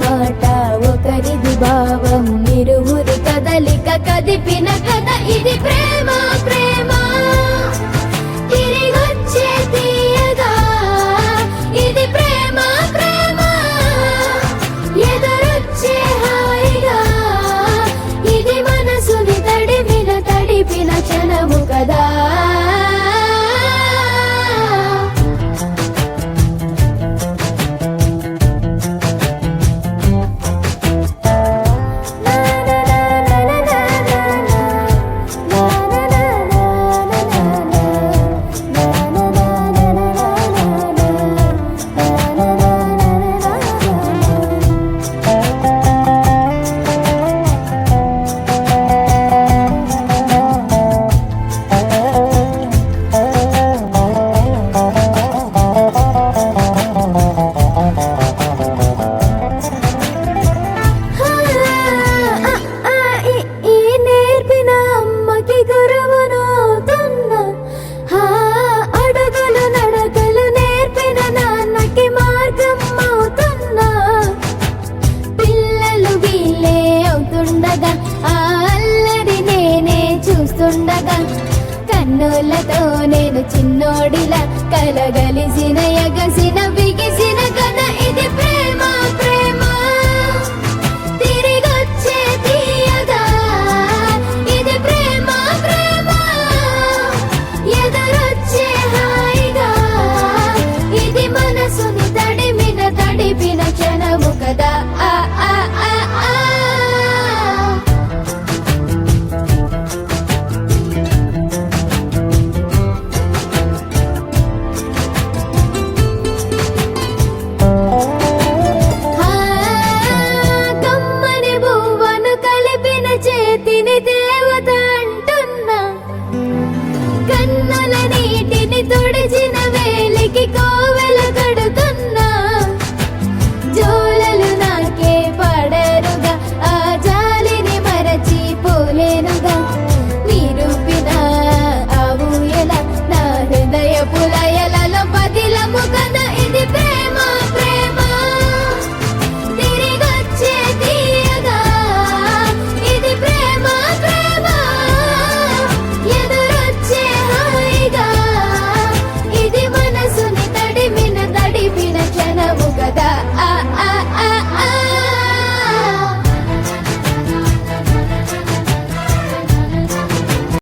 మాట ఒకరిది భావం ఇరువురి కదలిక కదిపిన కథ ఇది ప్రేమ ప్రేమ తిరిగొచ్చే తీయగా ఇది ప్రేమ ప్రేమ ఎదురొచ్చే హాయిగా ఇది మనసుని తడిపిన క్షణము కదా కన్నులతో నేను చిన్నోడిలా కలగలిసిన ఎగసిన బిగిసిన కథ ఇది ప్రేమ ప్రేమ తిరిగొచ్చే తీయగా ఇది ప్రేమ ప్రేమ ఎదురొచ్చే హాయిగా ఇది మనసుని తడిపిన క్షణము కదా